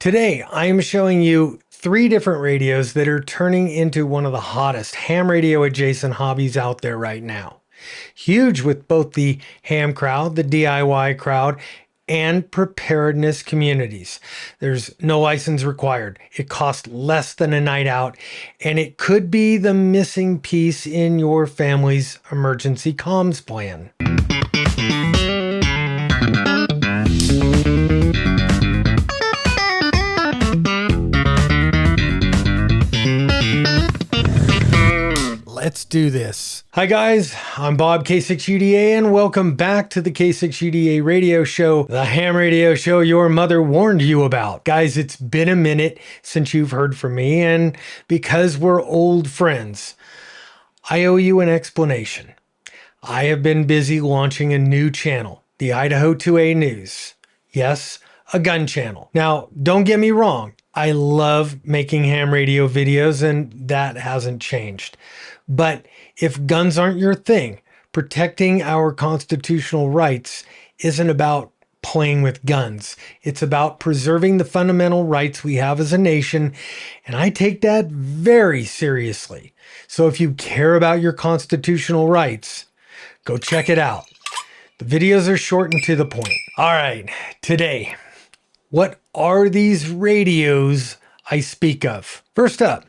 Today, I am showing you 3 different radios that are turning into one of the hottest ham radio adjacent hobbies out there right now. Huge with both the ham crowd, the DIY crowd, and preparedness communities. There's no license required. It costs less than a night out, and it could be the missing piece in your family's emergency comms plan. Let's do this. Hi guys, I'm Bob K6UDA and welcome back to the K6UDA radio show, the ham radio show your mother warned you about. Guys, it's been a minute since you've heard from me, and because we're old friends, I owe you an explanation. I have been busy launching a new channel, the Idaho 2A News. Yes, a gun channel. Now, don't get me wrong, I love making ham radio videos and that hasn't changed. But if guns aren't your thing, protecting our constitutional rights isn't about playing with guns. It's about preserving the fundamental rights we have as a nation, and I take that very seriously. So if you care about your constitutional rights, go check it out. The videos are short and to the point. All right, today, what are these radios I speak of? First up,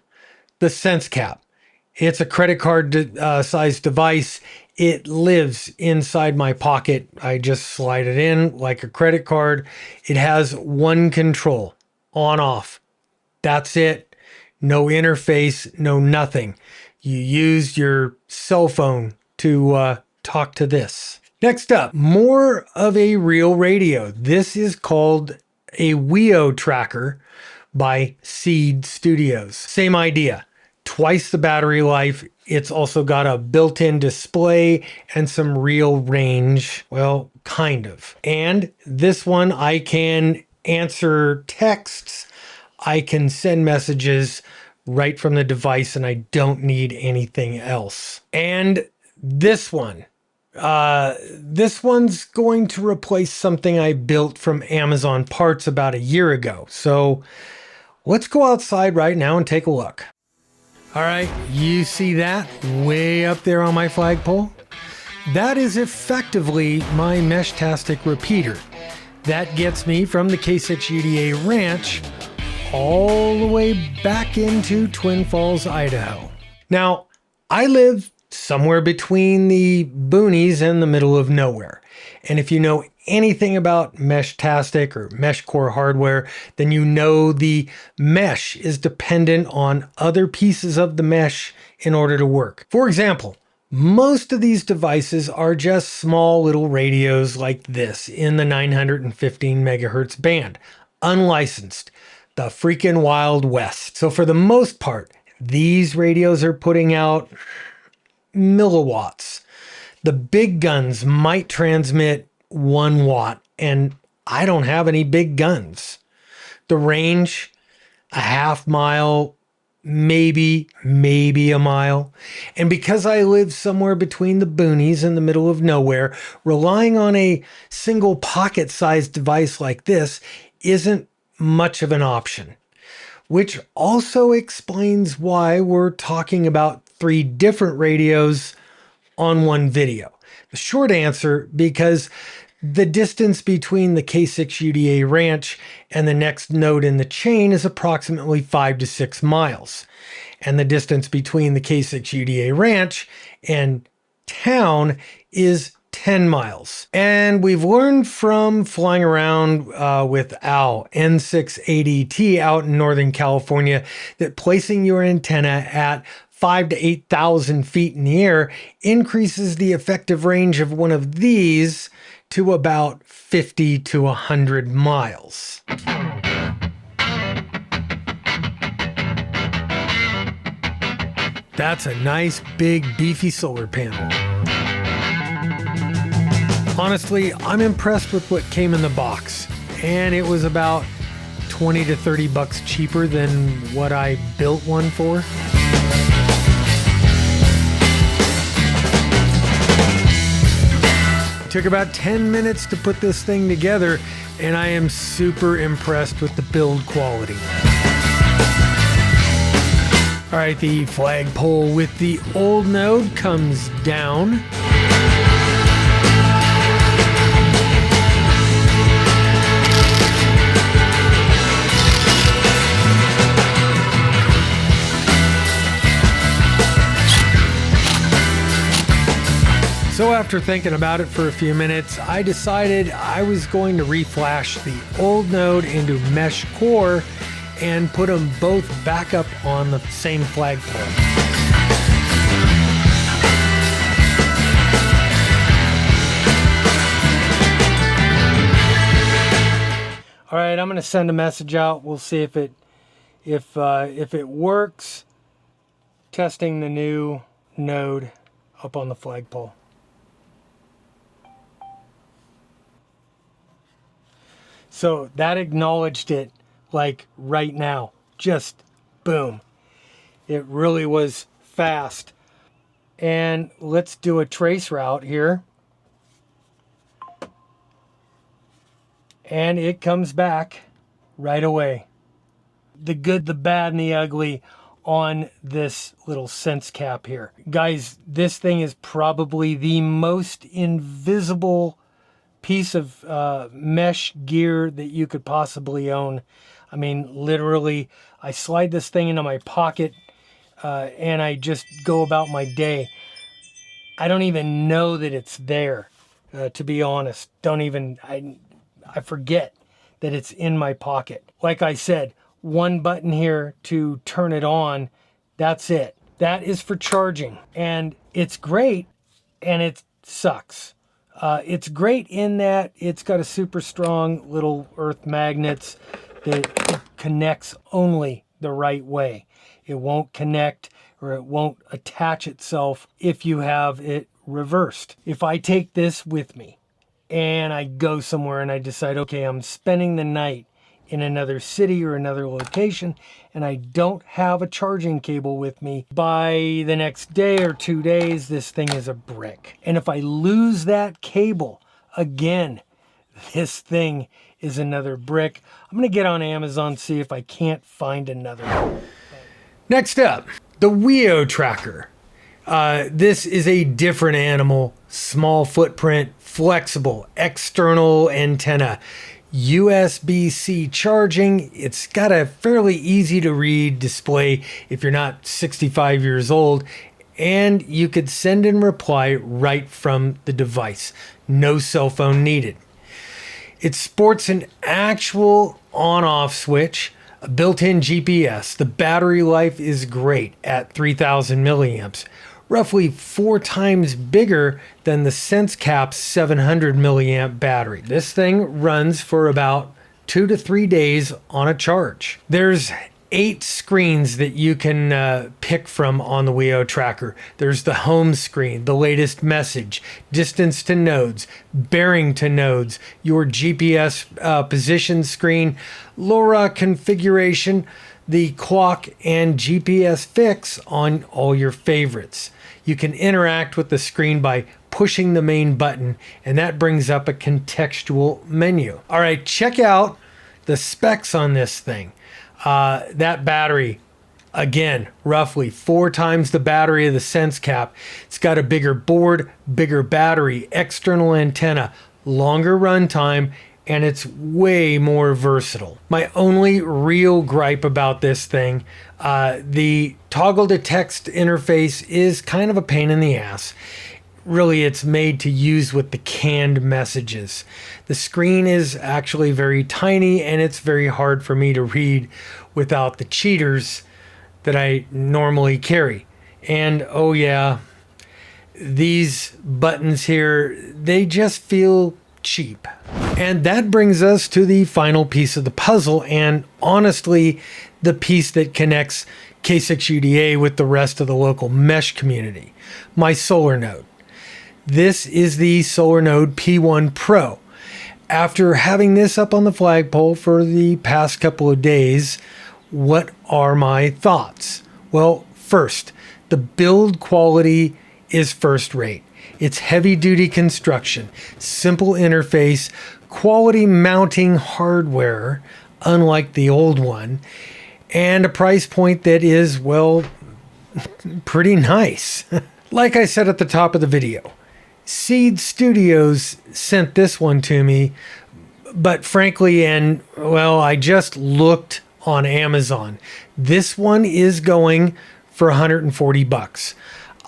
the SenseCAP. It's a credit card sized device. It lives inside my pocket. I just slide it in like a credit card. It has one control, on off. That's it. No interface, no nothing. You use your cell phone to talk to this. Next up, more of a real radio. This is called a Wio Tracker by Seed Studios. Same idea. Twice the battery life. It's also got a built-in display and some real range. Well, kind of. And this one, I can answer texts. I can send messages right from the device and I don't need anything else. And this one's going to replace something I built from Amazon Parts about a year ago. So let's go outside right now and take a look. All right, you see that way up there on my flagpole? That is effectively my Meshtastic repeater. That gets me from the K6UDA ranch all the way back into Twin Falls, Idaho. Now, I live somewhere between the boonies and the middle of nowhere. And if you know anything about Meshtastic or mesh core hardware, then you know the mesh is dependent on other pieces of the mesh in order to work. For example, most of these devices are just small little radios like this in the 915 megahertz band, unlicensed, the freaking Wild West. So for the most part, these radios are putting out milliwatts. The big guns might transmit 1 watt, and I don't have any big guns. The range, a half mile, maybe a mile. And because I live somewhere between the boonies in the middle of nowhere, relying on a single pocket-sized device like this isn't much of an option. Which also explains why we're talking about 3 different radios on one video. The short answer, because the distance between the K6UDA ranch and the next node in the chain is approximately 5 to 6 miles. And the distance between the K6UDA ranch and town is 10 miles. And we've learned from flying around with LR1110 out in Northern California that placing your antenna at 5,000 to 8,000 feet in the air increases the effective range of one of these to about 50 to 100 miles. That's a nice, big, beefy solar panel. Honestly, I'm impressed with what came in the box, and it was about 20 to 30 bucks cheaper than what I built one for. It took about 10 minutes to put this thing together, and I am super impressed with the build quality. All right, the flagpole with the old node comes down. So after thinking about it for a few minutes, I decided I was going to reflash the old node into mesh core and put them both back up on the same flagpole. All right, I'm going to send a message out. We'll see if it works. Testing the new node up on the flagpole. So that acknowledged it like right now, just boom. It really was fast. And let's do a trace route here. And it comes back right away. The good, the bad, and the ugly on this little SenseCAP here. Guys, this thing is probably the most invisible piece of mesh gear that you could possibly own. I mean, literally, I slide this thing into my pocket and I just go about my day. I don't even know that it's there, to be honest. I forget that it's in my pocket. Like I said, one button here to turn it on, that's it. That is for charging. And it's great, and it sucks. It's great in that it's got a super strong little earth magnets that connects only the right way. It won't connect or it won't attach itself if you have it reversed. If I take this with me and I go somewhere and I decide, okay, I'm spending the night in another city or another location, and I don't have a charging cable with me, by the next day or 2 days, this thing is a brick. And if I lose that cable, again, this thing is another brick. I'm gonna get on Amazon, see if I can't find another one. Next up, the Wio Tracker. This is a different animal, small footprint, flexible, external antenna. USB-C charging. It's got a fairly easy to read display if you're not 65 years old, and you could send and reply right from the device. No cell phone needed. It sports an actual on-off switch, a built-in GPS. The battery life is great at 3,000 milliamps. Roughly 4 times bigger than the SenseCAP 700 milliamp battery. This thing runs for about 2 to 3 days on a charge. There's 8 screens that you can pick from on the Wio Tracker. There's the home screen, the latest message, distance to nodes, bearing to nodes, your GPS position screen, LoRa configuration, the clock, and GPS fix on all your favorites. You can interact with the screen by pushing the main button, and that brings up a contextual menu. All right, check out the specs on this thing. That battery, again, roughly 4 times the battery of the SenseCAP. It's got a bigger board, bigger battery, external antenna, longer runtime, and it's way more versatile. My only real gripe about this thing, the toggle to text interface is kind of a pain in the ass. Really, it's made to use with the canned messages. The screen is actually very tiny, and it's very hard for me to read without the cheaters that I normally carry. And oh yeah, these buttons here, they just feel cheap. And that brings us to the final piece of the puzzle, and honestly, the piece that connects K6UDA with the rest of the local mesh community, my solar node. This is the Solar Node P1 Pro. After having this up on the flagpole for the past couple of days, what are my thoughts? Well, first, the build quality is first rate. It's heavy-duty construction, simple interface, quality mounting hardware, unlike the old one, and a price point that is, well, pretty nice. Like I said at the top of the video, Seed Studios sent this one to me, but frankly, and well, I just looked on Amazon. This one is going for 140 bucks.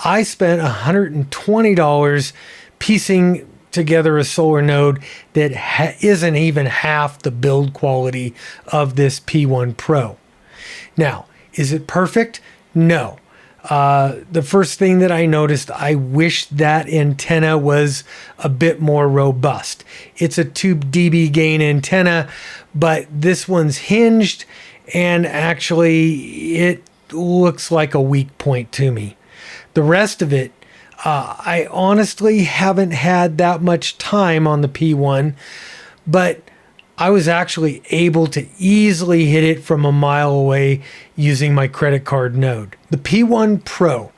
I spent $120 piecing together a solar node that isn't even half the build quality of this P1 Pro. Now, is it perfect? No. The first thing that I noticed, I wish that antenna was a bit more robust. It's a 2 dB gain antenna, but this one's hinged, and actually it looks like a weak point to me. The rest of it, I honestly haven't had that much time on the P1, but I was actually able to easily hit it from a mile away using my credit card node. The P1 Pro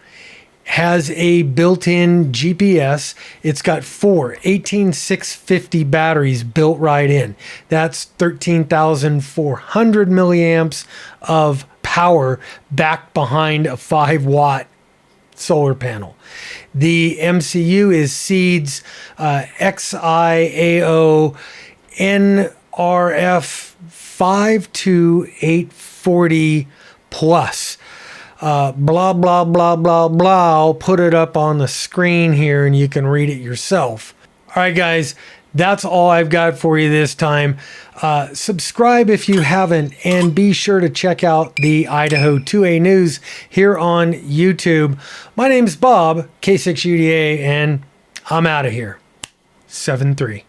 has a built-in GPS. It's got 4 18650 batteries built right in. That's 13,400 milliamps of power back behind a 5-watt solar panel. The MCU is Seed's XIAO NRF 52840 plus. Blah, blah, blah, blah, blah. I'll put it up on the screen here and you can read it yourself. All right, guys, that's all I've got for you this time. Subscribe if you haven't, and be sure to check out the Idaho 2A News here on YouTube. My name's Bob, K6UDA, and I'm out of here. 7-3.